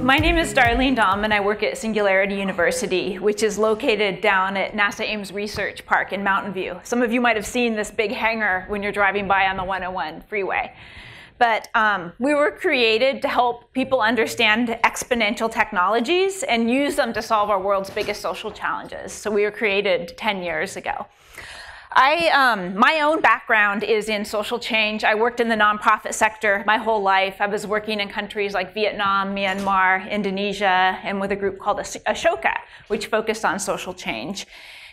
My name is Darlene Damm, and I work at Singularity University, which is located down at NASA Ames Research Park in Mountain View. Some of you might have seen this big hangar when you're driving by on the 101 freeway. But we were created to help people understand exponential technologies and use them to solve our world's biggest social challenges. So we were created 10 years ago. My own background is in social change. I worked in the nonprofit sector my whole life. I was working in countries like Vietnam, Myanmar, Indonesia, and with a group called Ashoka, which focused on social change.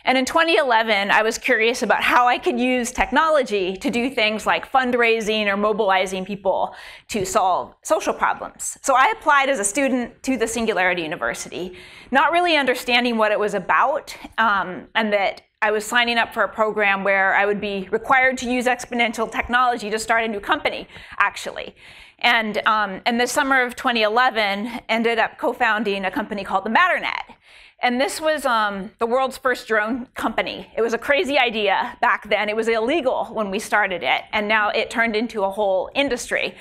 And in 2011, I was curious about how I could use technology to do things like fundraising or mobilizing people to solve social problems. So I applied as a student to the Singularity University, not really understanding what it was about, and that I was signing up for a program where I would be required to use exponential technology to start a new company, actually. And in the summer of 2011, ended up co-founding a company called the Matternet. And this was the world's first drone company. It was a crazy idea back then. It was illegal when we started it, and now it turned into a whole industry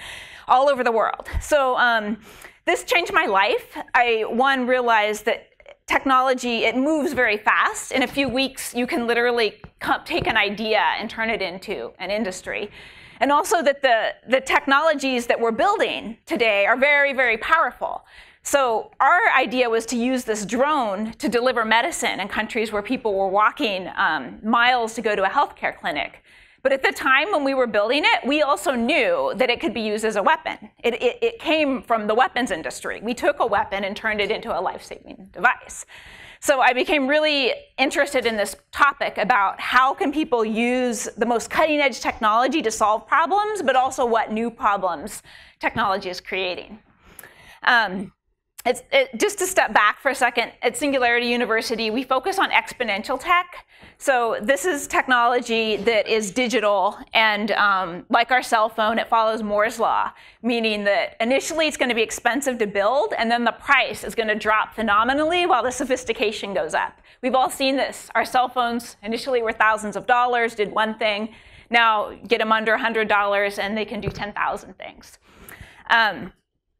all over the world. So this changed my life. I, realized that technology, it moves very fast. In a few weeks, you can literally take an idea and turn it into an industry. And also that the technologies that we're building today are very, very powerful. So our idea was to use this drone to deliver medicine in countries where people were walking miles to go to a healthcare clinic. But at the time when we were building it, we also knew that it could be used as a weapon. It came from the weapons industry. We took a weapon and turned it into a life-saving device. So I became really interested in this topic about how can people use the most cutting-edge technology to solve problems, but also what new problems technology is creating. Just to step back for a second, at Singularity University, we focus on exponential tech. So this is technology that is digital, and like our cell phone, it follows Moore's law, meaning that initially it's going to be expensive to build, and then the price is going to drop phenomenally while the sophistication goes up. We've all seen this. Our cell phones initially were thousands of dollars, did one thing. Now get them under $100, and they can do 10,000 things.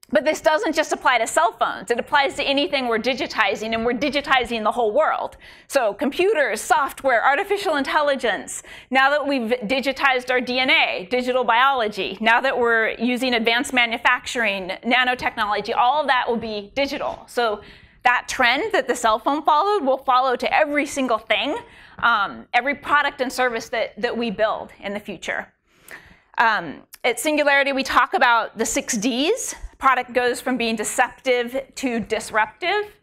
But this doesn't just apply to cell phones. It applies to anything we're digitizing, and we're digitizing the whole world. So computers, software, artificial intelligence. Now that we've digitized our DNA, digital biology, now that we're using advanced manufacturing, nanotechnology, all of that will be digital. So that trend that the cell phone followed will follow to every single thing, every product and service that we build in the future. At Singularity, we talk about the 6 Ds. Product goes from being deceptive to disruptive.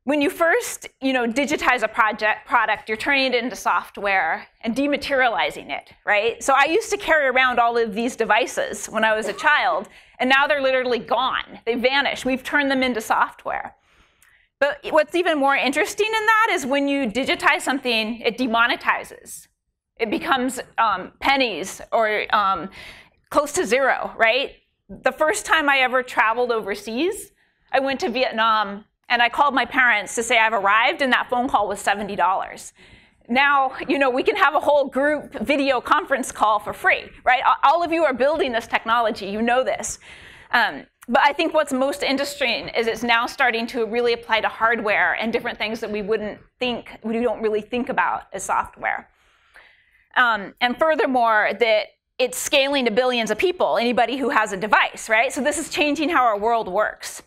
When you first digitize a product, you're turning it into software and dematerializing it, right? So I used to carry around all of these devices when I was a child, and now they're literally gone. They vanish. We've turned them into software. But what's even more interesting in that is when you digitize something, it demonetizes. It becomes pennies or close to zero, right? The first time I ever traveled overseas, I went to Vietnam, and I called my parents to say I've arrived, and that phone call was $70. Now, we can have a whole group video conference call for free, right? All of you are building this technology, you know this. But I think what's most interesting is it's now starting to really apply to hardware and different things that we don't really think about as software. And furthermore, that it's scaling to billions of people, anybody who has a device, right? So this is changing how our world works.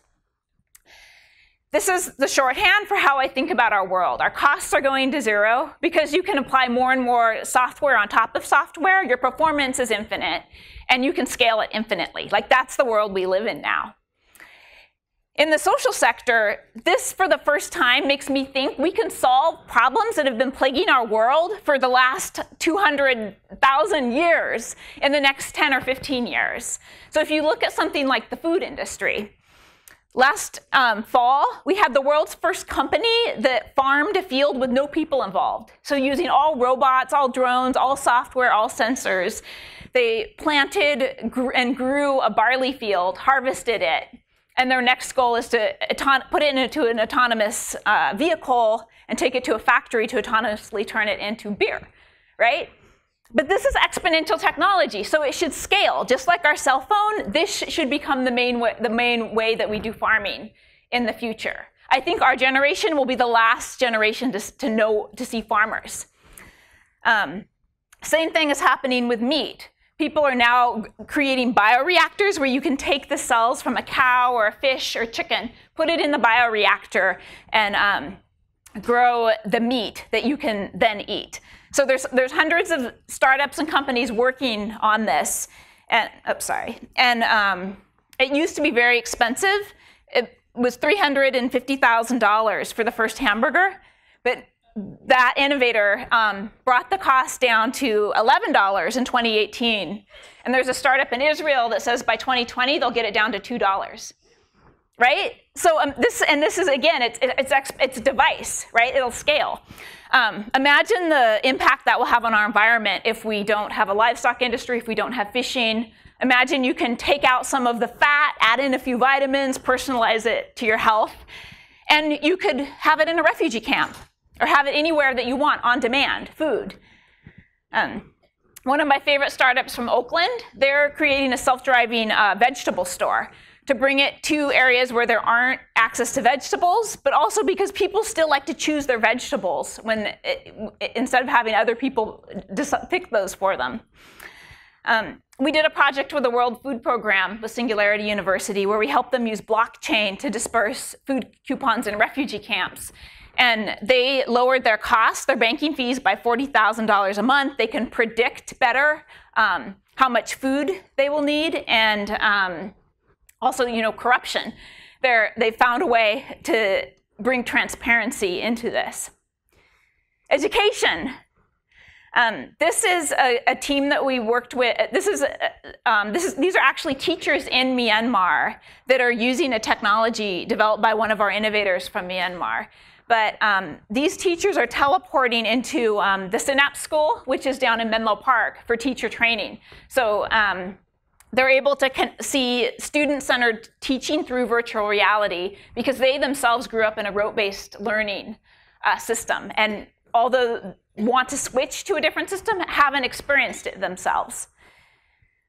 This is the shorthand for how I think about our world. Our costs are going to zero because you can apply more and more software on top of software. Your performance is infinite, and you can scale it infinitely. Like, that's the world we live in now. In the social sector, this, for the first time, makes me think we can solve problems that have been plaguing our world for the last 200,000 years in the next 10 or 15 years. So if you look at something like the food industry, last fall, we had the world's first company that farmed a field with no people involved. So using all robots, all drones, all software, all sensors, they planted and grew a barley field, harvested it, and their next goal is to put it into an autonomous vehicle and take it to a factory to autonomously turn it into beer, right? But this is exponential technology, so it should scale. Just like our cell phone, this should become the main way that we do farming in the future. I think our generation will be the last generation to see farmers. Same thing is happening with meat. People are now creating bioreactors where you can take the cells from a cow or a fish or chicken, put it in the bioreactor, and grow the meat that you can then eat. So there's hundreds of startups and companies working on this. And it used to be very expensive. It was $350,000 for the first hamburger, but that innovator brought the cost down to $11 in 2018. And there's a startup in Israel that says by 2020 they'll get it down to $2. Right? So this is again, it's a device, right? It'll scale. Imagine the impact that will have on our environment if we don't have a livestock industry, if we don't have fishing. Imagine you can take out some of the fat, add in a few vitamins, personalize it to your health, and you could have it in a refugee camp or have it anywhere that you want on demand, food. One of my favorite startups from Oakland, they're creating a self-driving vegetable store to bring it to areas where there aren't access to vegetables, but also because people still like to choose their vegetables instead of having other people pick those for them. We did a project with the World Food Program with Singularity University where we helped them use blockchain to disperse food coupons in refugee camps. And they lowered their costs, their banking fees, by $40,000 a month. They can predict better how much food they will need, and also, corruption. They found a way to bring transparency into this. Education. This is a team that we worked with. These are actually teachers in Myanmar that are using a technology developed by one of our innovators from Myanmar. But these teachers are teleporting into the Synapse School, which is down in Menlo Park, for teacher training. So they're able to see student-centered teaching through virtual reality because they themselves grew up in a rote-based learning system. And although want to switch to a different system, haven't experienced it themselves.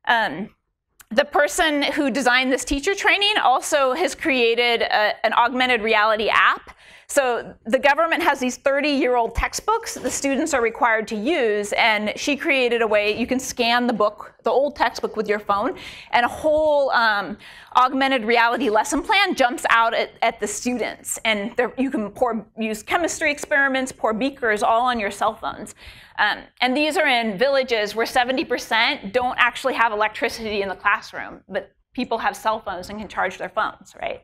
The person who designed this teacher training also has created an augmented reality app. So the government has these 30-year-old textbooks that the students are required to use, and she created a way you can scan the book, the old textbook, with your phone, and a whole augmented reality lesson plan jumps out at the students. And you can use chemistry experiments, pour beakers, all on your cell phones. And these are in villages where 70% don't actually have electricity in the classroom, but people have cell phones and can charge their phones, right?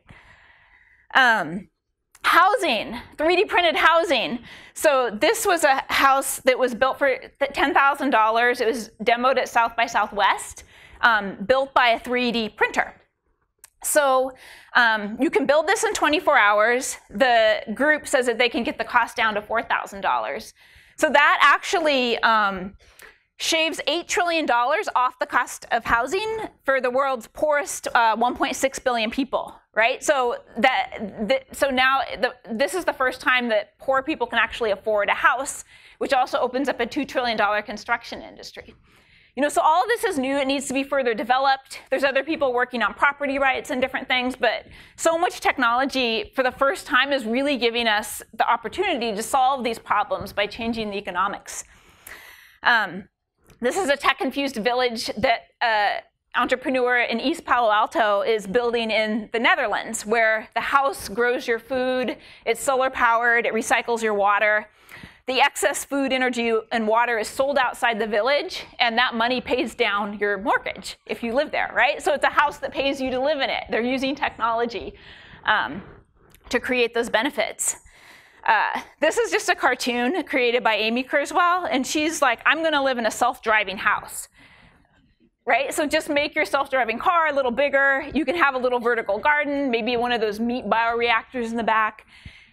Housing, 3D printed housing. So this was a house that was built for $10,000. It was demoed at South by Southwest, built by a 3D printer. So you can build this in 24 hours. The group says that they can get the cost down to $4,000. So that actually shaves $8 trillion off the cost of housing for the world's poorest 1.6 billion people, right? So now this is the first time that poor people can actually afford a house, which also opens up a $2 trillion construction industry. So all of this is new. It needs to be further developed. There's other people working on property rights and different things, but so much technology for the first time is really giving us the opportunity to solve these problems by changing the economics. This is a tech-infused village that an entrepreneur in East Palo Alto is building in the Netherlands, where the house grows your food, it's solar-powered, it recycles your water. The excess food, energy, and water is sold outside the village, and that money pays down your mortgage if you live there, right? So it's a house that pays you to live in it. They're using technology to create those benefits. This is just a cartoon created by Amy Kurzweil, and she's like, I'm going to live in a self-driving house, right? So just make your self-driving car a little bigger. You can have a little vertical garden, maybe one of those meat bioreactors in the back.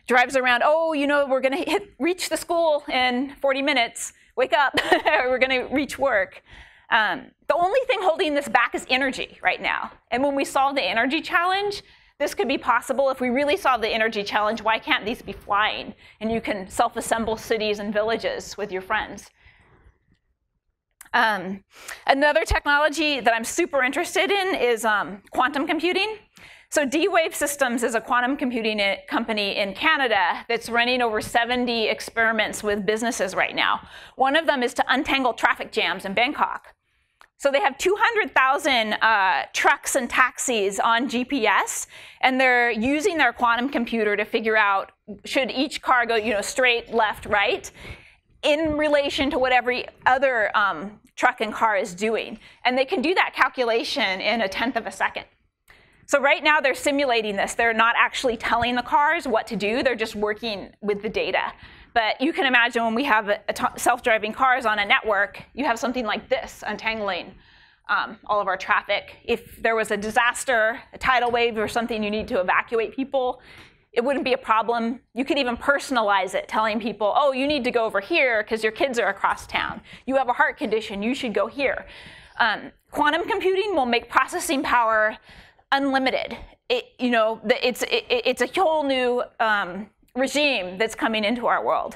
Drives around, we're going to reach the school in 40 minutes. Wake up, we're going to reach work. The only thing holding this back is energy right now. And when we solve the energy challenge, this could be possible. If we really solve the energy challenge, why can't these be flying? And you can self-assemble cities and villages with your friends. Another technology that I'm super interested in is quantum computing. So D-Wave Systems is a quantum computing company in Canada that's running over 70 experiments with businesses right now. One of them is to untangle traffic jams in Bangkok. So they have 200,000 trucks and taxis on GPS, and they're using their quantum computer to figure out should each car go, straight, left, right, in relation to what every other truck and car is doing. And they can do that calculation in 1/10 of a second. So right now they're simulating this. They're not actually telling the cars what to do. They're just working with the data. But you can imagine when we have self-driving cars on a network, you have something like this untangling all of our traffic. If there was a disaster, a tidal wave or something, you need to evacuate people, it wouldn't be a problem. You could even personalize it, telling people, oh, you need to go over here because your kids are across town. You have a heart condition, you should go here. Quantum computing will make processing power unlimited. It's a whole new regime that's coming into our world.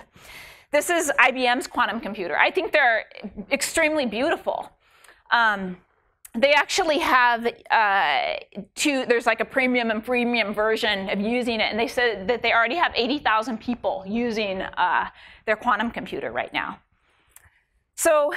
This is IBM's quantum computer. I think they're extremely beautiful. They actually have there's like a premium and freemium version of using it, and they said that they already have 80,000 people using their quantum computer right now. So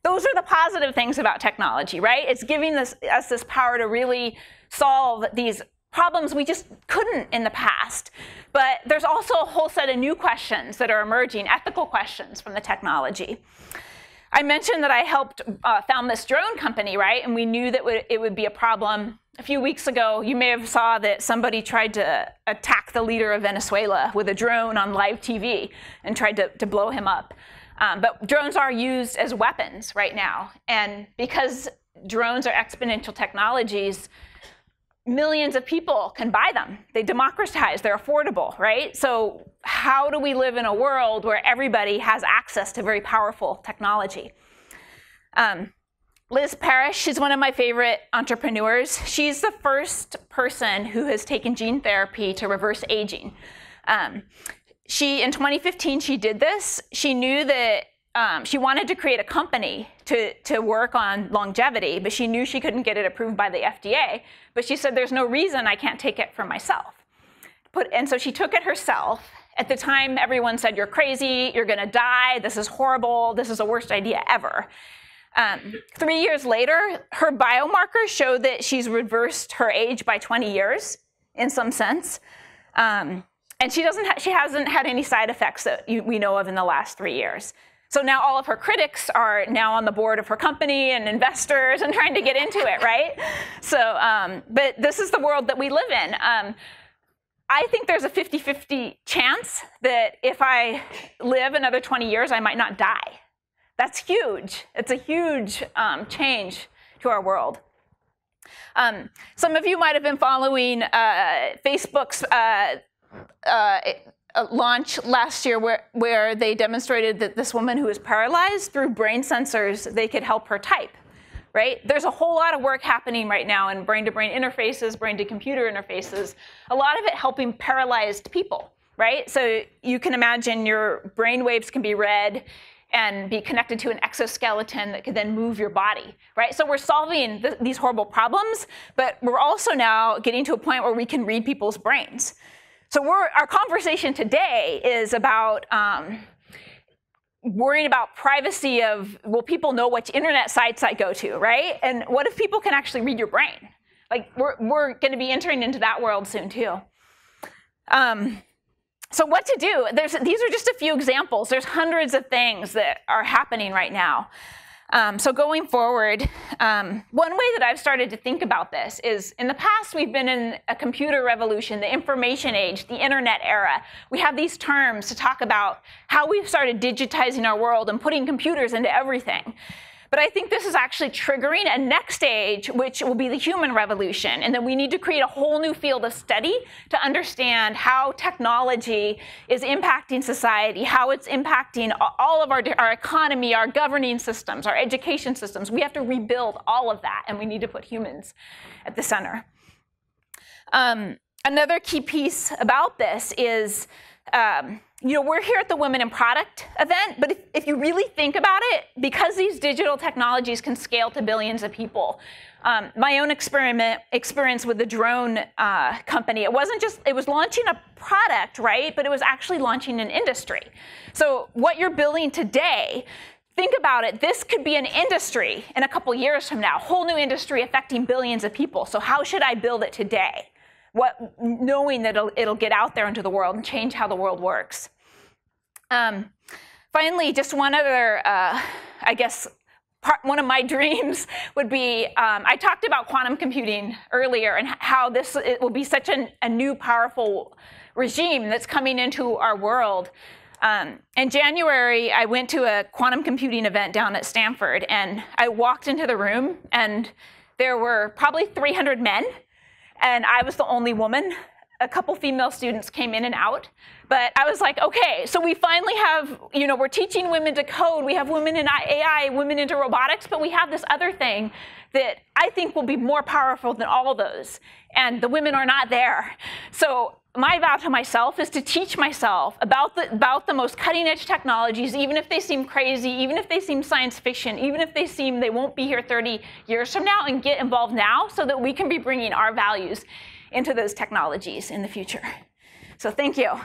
those are the positive things about technology, right? It's giving us this power to really solve these problems we just couldn't in the past. But there's also a whole set of new questions that are emerging, ethical questions from the technology. I mentioned that I found this drone company, right? And we knew that it would be a problem. A few weeks ago, you may have saw that somebody tried to attack the leader of Venezuela with a drone on live TV and tried to blow him up. But drones are used as weapons right now. And because drones are exponential technologies, millions of people can buy them. They democratize, they're affordable, right? So how do we live in a world where everybody has access to very powerful technology? Liz Parrish, she's one of my favorite entrepreneurs. She's the first person who has taken gene therapy to reverse aging. In 2015, she did this. She knew that she wanted to create a company to work on longevity, but she knew she couldn't get it approved by the FDA. But she said, there's no reason I can't take it for myself. And so she took it herself. At the time, everyone said, you're crazy, you're going to die, this is horrible, this is the worst idea ever. 3 years later, her biomarkers show that she's reversed her age by 20 years, in some sense. And she hasn't had any side effects that we know of in the last 3 years. So now all of her critics are now on the board of her company and investors and trying to get into it, right? So, but this is the world that we live in. I think there's a 50-50 chance that if I live another 20 years, I might not die. That's huge. It's a huge change to our world. Some of you might have been following Facebook's launch last year where they demonstrated that this woman who was paralyzed, through brain sensors, they could help her type, right? There's a whole lot of work happening right now in brain-to-brain interfaces, brain-to-computer interfaces, a lot of it helping paralyzed people, right? So you can imagine your brain waves can be read and be connected to an exoskeleton that could then move your body, right? So we're solving these horrible problems, but we're also now getting to a point where we can read people's brains. So our conversation today is about worrying about privacy of, will people know which internet sites I go to, right? And what if people can actually read your brain? Like, we're going to be entering into that world soon, too. So what to do? These are just a few examples. There's hundreds of things that are happening right now. So going forward, one way that I've started to think about this is, in the past, we've been in a computer revolution, the information age, the internet era. We have these terms to talk about how we've started digitizing our world and putting computers into everything. But I think this is actually triggering a next stage, which will be the human revolution. And then we need to create a whole new field of study to understand how technology is impacting society, how it's impacting all of our economy, our governing systems, our education systems. We have to rebuild all of that, and we need to put humans at the center. Another key piece about this is, we're here at the Women in Product event, but if you really think about it, because these digital technologies can scale to billions of people, my own experience with the drone company, it was launching a product, right? But it was actually launching an industry. So what you're building today, think about it, this could be an industry in a couple years from now, whole new industry affecting billions of people. So how should I build it today? Knowing that it'll get out there into the world and change how the world works. Finally, just one other, one of my dreams would be, I talked about quantum computing earlier and how it will be such a new, powerful regime that's coming into our world. In January, I went to a quantum computing event down at Stanford, and I walked into the room, and there were probably 300 men. And I was the only woman. A couple female students came in and out. But I was like, okay, so we finally have, we're teaching women to code. We have women in AI, women into robotics, but we have this other thing that I think will be more powerful than all of those. And the women are not there. So my vow to myself is to teach myself about the most cutting edge technologies, even if they seem crazy, even if they seem science fiction, even if they won't be here 30 years from now, and get involved now so that we can be bringing our values into those technologies in the future. So thank you.